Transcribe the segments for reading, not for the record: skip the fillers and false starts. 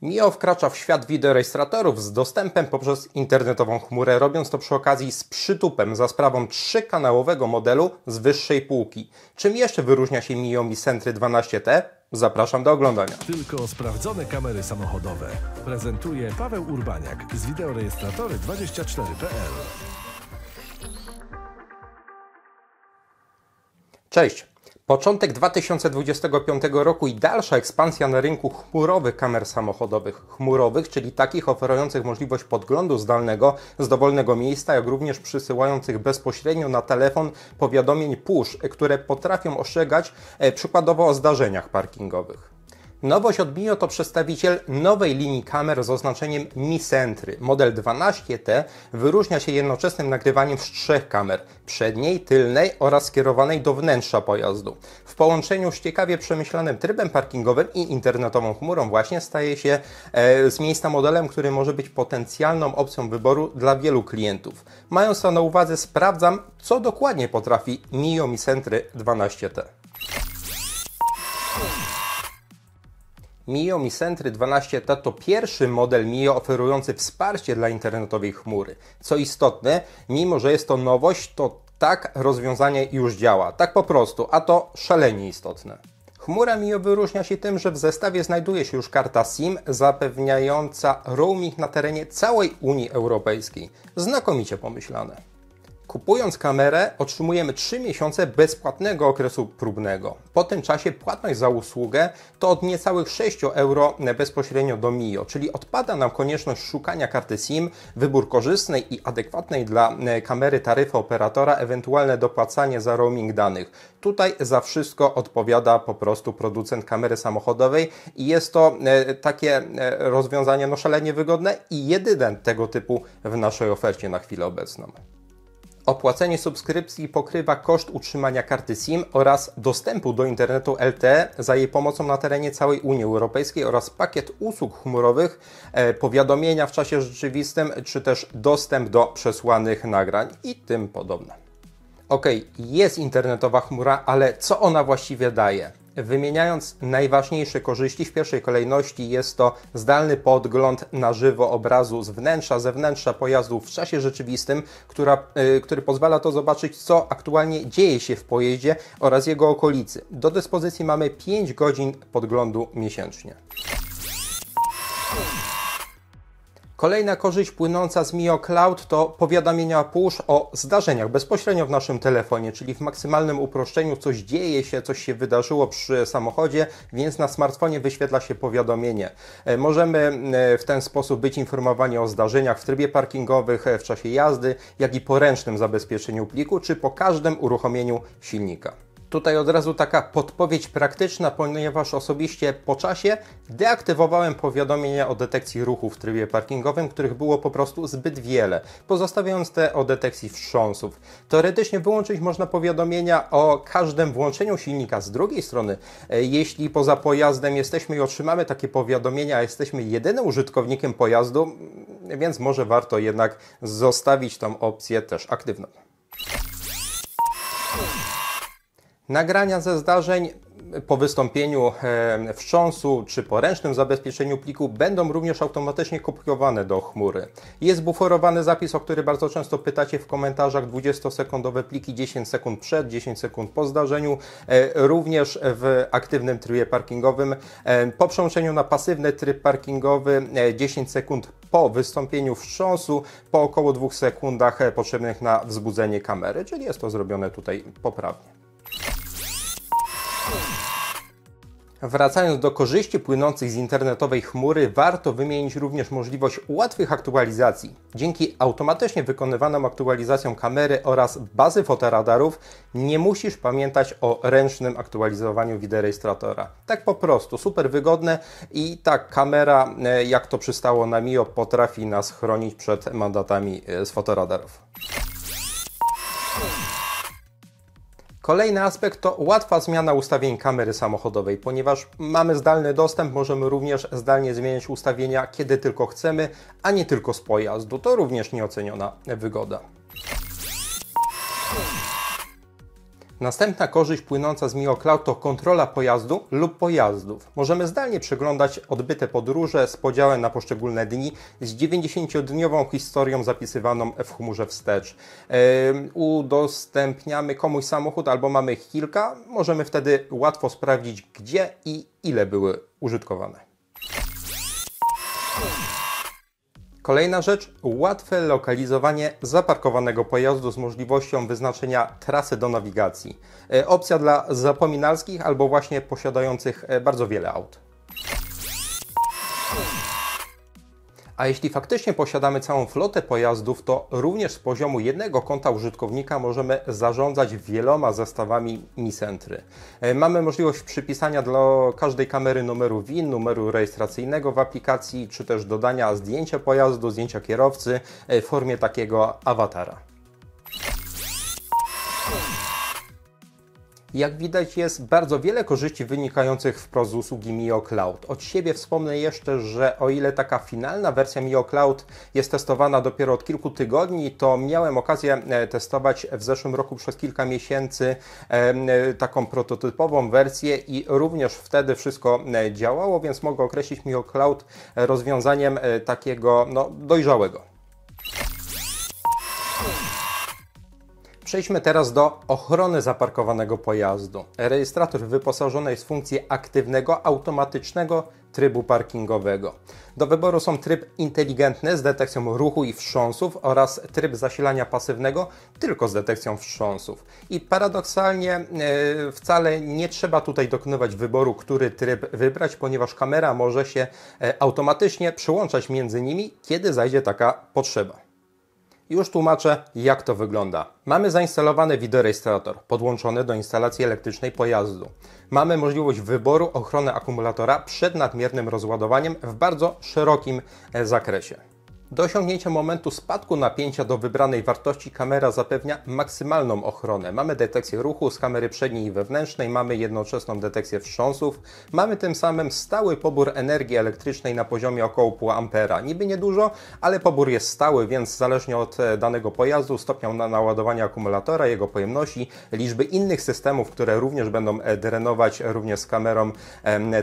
Mio wkracza w świat wideorejestratorów z dostępem poprzez internetową chmurę, robiąc to przy okazji z przytupem za sprawą 3-kanałowego modelu z wyższej półki. Czym jeszcze wyróżnia się Mio Mi Sentry 12T? Zapraszam do oglądania. Tylko sprawdzone kamery samochodowe. Prezentuje Paweł Urbaniak z wideorejestratory24.pl. Cześć! Początek 2025 roku i dalsza ekspansja na rynku chmurowych kamer samochodowych. Chmurowych, czyli takich oferujących możliwość podglądu zdalnego z dowolnego miejsca, jak również przysyłających bezpośrednio na telefon powiadomień push, które potrafią ostrzegać przykładowo o zdarzeniach parkingowych. Nowość od Mio to przedstawiciel nowej linii kamer z oznaczeniem Mi Sentry. Model 12T wyróżnia się jednoczesnym nagrywaniem z 3 kamer: przedniej, tylnej oraz skierowanej do wnętrza pojazdu. W połączeniu z ciekawie przemyślanym trybem parkingowym i internetową chmurą właśnie staje się z miejsca modelem, który może być potencjalną opcją wyboru dla wielu klientów. Mając to na uwadze, sprawdzam, co dokładnie potrafi Mio Mi Sentry 12T. Mio Mi Sentry 12T to pierwszy model Mio oferujący wsparcie dla internetowej chmury. Co istotne, mimo że jest to nowość, to tak rozwiązanie już działa. Tak po prostu, a to szalenie istotne. Chmura Mio wyróżnia się tym, że w zestawie znajduje się już karta SIM zapewniająca roaming na terenie całej Unii Europejskiej. Znakomicie pomyślane. Kupując kamerę otrzymujemy 3 miesiące bezpłatnego okresu próbnego. Po tym czasie płatność za usługę to od niecałych 6 euro bezpośrednio do Mio, czyli odpada nam konieczność szukania karty SIM, wybór korzystnej i adekwatnej dla kamery taryfy operatora, ewentualne dopłacanie za roaming danych. Tutaj za wszystko odpowiada po prostu producent kamery samochodowej i jest to takie rozwiązanie szalenie wygodne i jedyne tego typu w naszej ofercie na chwilę obecną. Opłacenie subskrypcji pokrywa koszt utrzymania karty SIM oraz dostępu do internetu LTE za jej pomocą na terenie całej Unii Europejskiej oraz pakiet usług chmurowych, powiadomienia w czasie rzeczywistym, czy też dostęp do przesłanych nagrań i tym podobne. Ok, jest internetowa chmura, ale co ona właściwie daje? Wymieniając najważniejsze korzyści, w pierwszej kolejności jest to zdalny podgląd na żywo obrazu z wnętrza, zewnętrza pojazdu w czasie rzeczywistym, który pozwala to zobaczyć, co aktualnie dzieje się w pojeździe oraz jego okolicy. Do dyspozycji mamy 5 godzin podglądu miesięcznie. Kolejna korzyść płynąca z Mio Cloud to powiadomienia push o zdarzeniach bezpośrednio w naszym telefonie, czyli w maksymalnym uproszczeniu coś dzieje się, coś się wydarzyło przy samochodzie, więc na smartfonie wyświetla się powiadomienie. Możemy w ten sposób być informowani o zdarzeniach w trybie parkingowym, w czasie jazdy, jak i po ręcznym zabezpieczeniu pliku, czy po każdym uruchomieniu silnika. Tutaj od razu taka podpowiedź praktyczna, ponieważ osobiście po czasie deaktywowałem powiadomienia o detekcji ruchu w trybie parkingowym, których było po prostu zbyt wiele, pozostawiając te o detekcji wstrząsów. Teoretycznie wyłączyć można powiadomienia o każdym włączeniu silnika. Z drugiej strony, jeśli poza pojazdem jesteśmy i otrzymamy takie powiadomienia, a jesteśmy jedynym użytkownikiem pojazdu, więc może warto jednak zostawić tą opcję też aktywną. Nagrania ze zdarzeń po wystąpieniu wstrząsu czy po ręcznym zabezpieczeniu pliku będą również automatycznie kopiowane do chmury. Jest buforowany zapis, o który bardzo często pytacie w komentarzach, 20-sekundowe pliki 10 sekund przed, 10 sekund po zdarzeniu, również w aktywnym trybie parkingowym. Po przełączeniu na pasywny tryb parkingowy 10 sekund po wystąpieniu wstrząsu, po około 2 sekundach potrzebnych na wzbudzenie kamery, czyli jest to zrobione tutaj poprawnie. Wracając do korzyści płynących z internetowej chmury, warto wymienić również możliwość łatwych aktualizacji. Dzięki automatycznie wykonywanym aktualizacjom kamery oraz bazy fotoradarów nie musisz pamiętać o ręcznym aktualizowaniu wideorejestratora. Tak po prostu, super wygodne i tak kamera, jak to przystało na Mio, potrafi nas chronić przed mandatami z fotoradarów. Kolejny aspekt to łatwa zmiana ustawień kamery samochodowej. Ponieważ mamy zdalny dostęp, możemy również zdalnie zmieniać ustawienia, kiedy tylko chcemy, a nie tylko z pojazdu. To również nieoceniona wygoda. Następna korzyść płynąca z Mio Cloud to kontrola pojazdu lub pojazdów. Możemy zdalnie przeglądać odbyte podróże z podziałem na poszczególne dni z 90-dniową historią zapisywaną w chmurze wstecz. Udostępniamy komuś samochód albo mamy ich kilka, możemy wtedy łatwo sprawdzić, gdzie i ile były użytkowane. Kolejna rzecz, łatwe lokalizowanie zaparkowanego pojazdu z możliwością wyznaczenia trasy do nawigacji. Opcja dla zapominalskich albo właśnie posiadających bardzo wiele aut. A jeśli faktycznie posiadamy całą flotę pojazdów, to również z poziomu jednego konta użytkownika możemy zarządzać wieloma zestawami Mi Sentry. Mamy możliwość przypisania dla każdej kamery numeru VIN, numeru rejestracyjnego w aplikacji, czy też dodania zdjęcia pojazdu, zdjęcia kierowcy w formie takiego awatara. Jak widać, jest bardzo wiele korzyści wynikających wprost z usługi Mio Cloud. Od siebie wspomnę jeszcze, że o ile taka finalna wersja Mio Cloud jest testowana dopiero od kilku tygodni, to miałem okazję testować w zeszłym roku przez kilka miesięcy taką prototypową wersję i również wtedy wszystko działało, więc mogę określić Mio Cloud rozwiązaniem takiego dojrzałego. Przejdźmy teraz do ochrony zaparkowanego pojazdu. Rejestrator wyposażony jest w funkcję aktywnego, automatycznego trybu parkingowego. Do wyboru są tryb inteligentny z detekcją ruchu i wstrząsów oraz tryb zasilania pasywnego tylko z detekcją wstrząsów. I paradoksalnie wcale nie trzeba tutaj dokonywać wyboru, który tryb wybrać, ponieważ kamera może się automatycznie przyłączać między nimi, kiedy zajdzie taka potrzeba. Już tłumaczę, jak to wygląda. Mamy zainstalowany wideorejestrator podłączony do instalacji elektrycznej pojazdu. Mamy możliwość wyboru ochrony akumulatora przed nadmiernym rozładowaniem w bardzo szerokim zakresie. Do osiągnięcia momentu spadku napięcia do wybranej wartości kamera zapewnia maksymalną ochronę. Mamy detekcję ruchu z kamery przedniej i wewnętrznej, mamy jednoczesną detekcję wstrząsów, mamy tym samym stały pobór energii elektrycznej na poziomie około 0,5 ampera. Niby niedużo, ale pobór jest stały, więc zależnie od danego pojazdu, stopnia naładowania akumulatora, jego pojemności, liczby innych systemów, które również będą drenować również z kamerą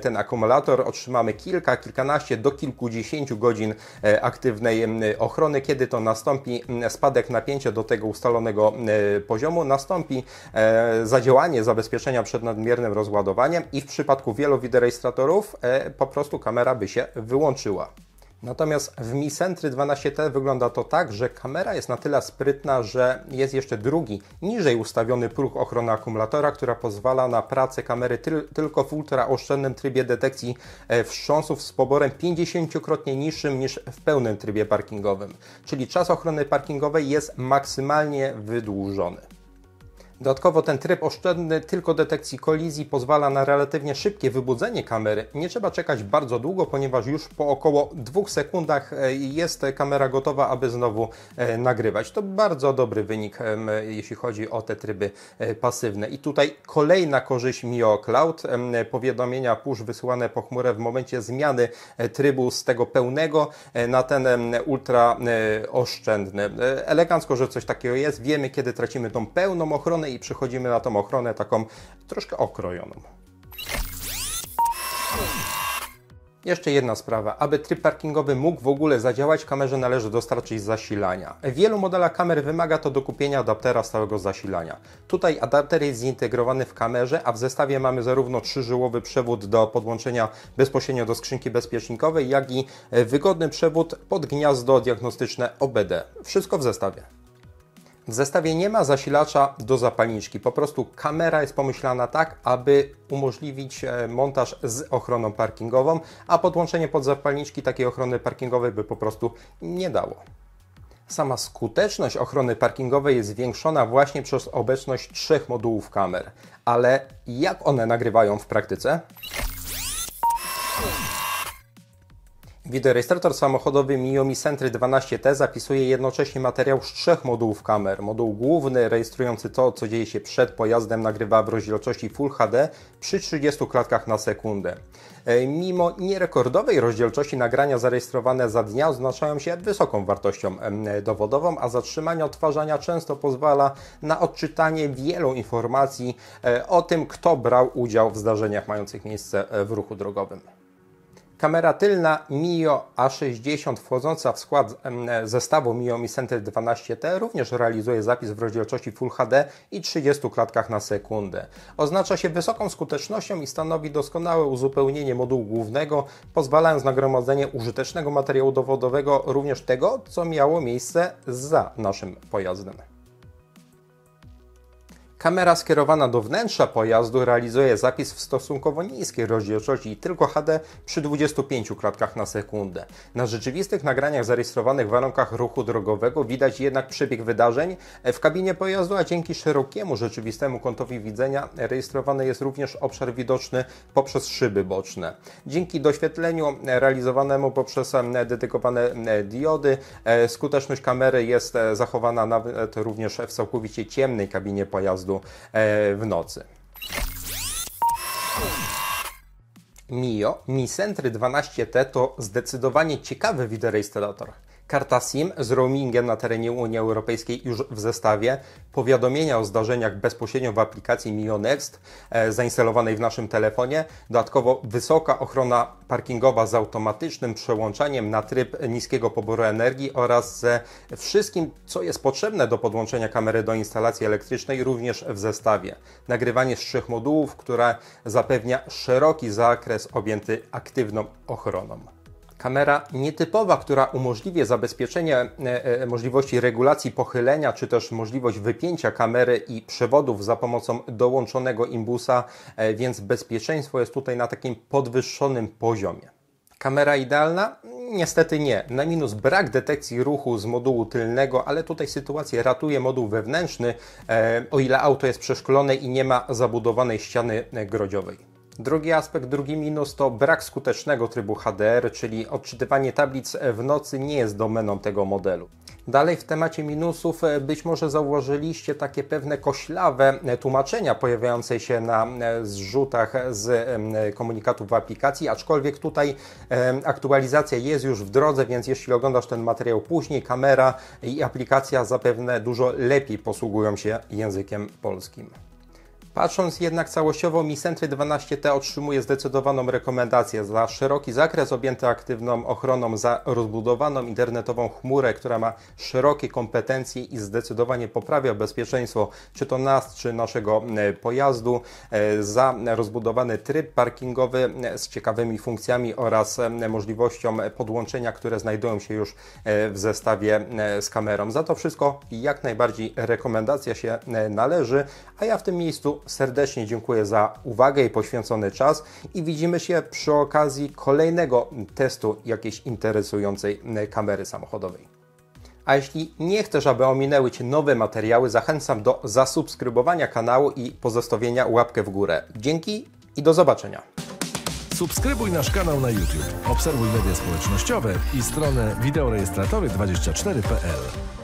ten akumulator, otrzymamy kilkanaście do kilkudziesięciu godzin aktywnej ochrony. Kiedy to nastąpi spadek napięcia do tego ustalonego poziomu, nastąpi zadziałanie zabezpieczenia przed nadmiernym rozładowaniem i w przypadku wielu wideorejestratorów po prostu kamera by się wyłączyła. Natomiast w Mi Sentry 12T wygląda to tak, że kamera jest na tyle sprytna, że jest jeszcze drugi, niżej ustawiony próg ochrony akumulatora, która pozwala na pracę kamery tylko w ultraoszczędnym trybie detekcji wstrząsów z poborem 50-krotnie niższym niż w pełnym trybie parkingowym. Czyli czas ochrony parkingowej jest maksymalnie wydłużony. Dodatkowo ten tryb oszczędny tylko detekcji kolizji pozwala na relatywnie szybkie wybudzenie kamery. Nie trzeba czekać bardzo długo, ponieważ już po około 2 sekundach jest kamera gotowa, aby znowu nagrywać. To bardzo dobry wynik, jeśli chodzi o te tryby pasywne. I tutaj kolejna korzyść Mio Cloud. Powiadomienia push wysyłane po chmurę w momencie zmiany trybu z tego pełnego na ten ultra oszczędny. Elegancko, że coś takiego jest. Wiemy, kiedy tracimy tą pełną ochronę i przechodzimy na tą ochronę taką troszkę okrojoną. Jeszcze jedna sprawa. Aby tryb parkingowy mógł w ogóle zadziałać, kamerze należy dostarczyć zasilania. W wielu modelach kamer wymaga to dokupienia adaptera stałego zasilania. Tutaj adapter jest zintegrowany w kamerze, a w zestawie mamy zarówno 3-żyłowy przewód do podłączenia bezpośrednio do skrzynki bezpiecznikowej, jak i wygodny przewód pod gniazdo diagnostyczne OBD. Wszystko w zestawie. W zestawie nie ma zasilacza do zapalniczki, po prostu kamera jest pomyślana tak, aby umożliwić montaż z ochroną parkingową, a podłączenie pod zapalniczki takiej ochrony parkingowej by po prostu nie dało. Sama skuteczność ochrony parkingowej jest zwiększona właśnie przez obecność 3 modułów kamer. Ale jak one nagrywają w praktyce? Wideorejestrator samochodowy Mio Mi Sentry 12T zapisuje jednocześnie materiał z 3 modułów kamer. Moduł główny, rejestrujący to, co dzieje się przed pojazdem, nagrywa w rozdzielczości Full HD przy 30 klatkach na sekundę. Mimo nierekordowej rozdzielczości nagrania zarejestrowane za dnia oznaczają się wysoką wartością dowodową, a zatrzymanie odtwarzania często pozwala na odczytanie wielu informacji o tym, kto brał udział w zdarzeniach mających miejsce w ruchu drogowym. Kamera tylna Mio A60 wchodząca w skład zestawu Mio Mi Sentry 12T również realizuje zapis w rozdzielczości Full HD i 30 klatkach na sekundę. Oznacza się wysoką skutecznością i stanowi doskonałe uzupełnienie modułu głównego, pozwalając na gromadzenie użytecznego materiału dowodowego, również tego, co miało miejsce za naszym pojazdem. Kamera skierowana do wnętrza pojazdu realizuje zapis w stosunkowo niskiej rozdzielczości tylko HD przy 25 klatkach na sekundę. Na rzeczywistych nagraniach zarejestrowanych w warunkach ruchu drogowego widać jednak przebieg wydarzeń w kabinie pojazdu, a dzięki szerokiemu rzeczywistemu kątowi widzenia rejestrowany jest również obszar widoczny poprzez szyby boczne. Dzięki doświetleniu realizowanemu poprzez dedykowane diody skuteczność kamery jest zachowana nawet również w całkowicie ciemnej kabinie pojazdu w nocy. Mio Mi Sentry 12T to zdecydowanie ciekawy wideorejestrator. Karta SIM z roamingiem na terenie Unii Europejskiej już w zestawie, powiadomienia o zdarzeniach bezpośrednio w aplikacji Mio Next zainstalowanej w naszym telefonie, dodatkowo wysoka ochrona parkingowa z automatycznym przełączaniem na tryb niskiego poboru energii oraz ze wszystkim, co jest potrzebne do podłączenia kamery do instalacji elektrycznej, również w zestawie. Nagrywanie z 3 modułów, które zapewnia szeroki zakres objęty aktywną ochroną. Kamera nietypowa, która umożliwia zabezpieczenie możliwości regulacji pochylenia, czy też możliwość wypięcia kamery i przewodów za pomocą dołączonego imbusa, więc bezpieczeństwo jest tutaj na takim podwyższonym poziomie. Kamera idealna? Niestety nie. Na minus brak detekcji ruchu z modułu tylnego, ale tutaj sytuację ratuje moduł wewnętrzny, o ile auto jest przeszklone i nie ma zabudowanej ściany grodziowej. Drugi aspekt, drugi minus to brak skutecznego trybu HDR, czyli odczytywanie tablic w nocy nie jest domeną tego modelu. Dalej w temacie minusów być może zauważyliście takie pewne koślawe tłumaczenia pojawiające się na zrzutach z komunikatów w aplikacji, aczkolwiek tutaj aktualizacja jest już w drodze, więc jeśli oglądasz ten materiał później, kamera i aplikacja zapewne dużo lepiej posługują się językiem polskim. Patrząc jednak całościowo, Mi Sentry 12T otrzymuje zdecydowaną rekomendację za szeroki zakres objęty aktywną ochroną, za rozbudowaną internetową chmurę, która ma szerokie kompetencje i zdecydowanie poprawia bezpieczeństwo czy to nas, czy naszego pojazdu, za rozbudowany tryb parkingowy z ciekawymi funkcjami oraz możliwością podłączenia, które znajdują się już w zestawie z kamerą. Za to wszystko jak najbardziej rekomendacja się należy, a ja w tym miejscu serdecznie dziękuję za uwagę i poświęcony czas i widzimy się przy okazji kolejnego testu jakiejś interesującej kamery samochodowej. A jeśli nie chcesz, aby ominęły Cię nowe materiały, zachęcam do zasubskrybowania kanału i pozostawienia łapkę w górę. Dzięki i do zobaczenia. Subskrybuj nasz kanał na YouTube, obserwuj media społecznościowe i stronę wideorejestratory24.pl.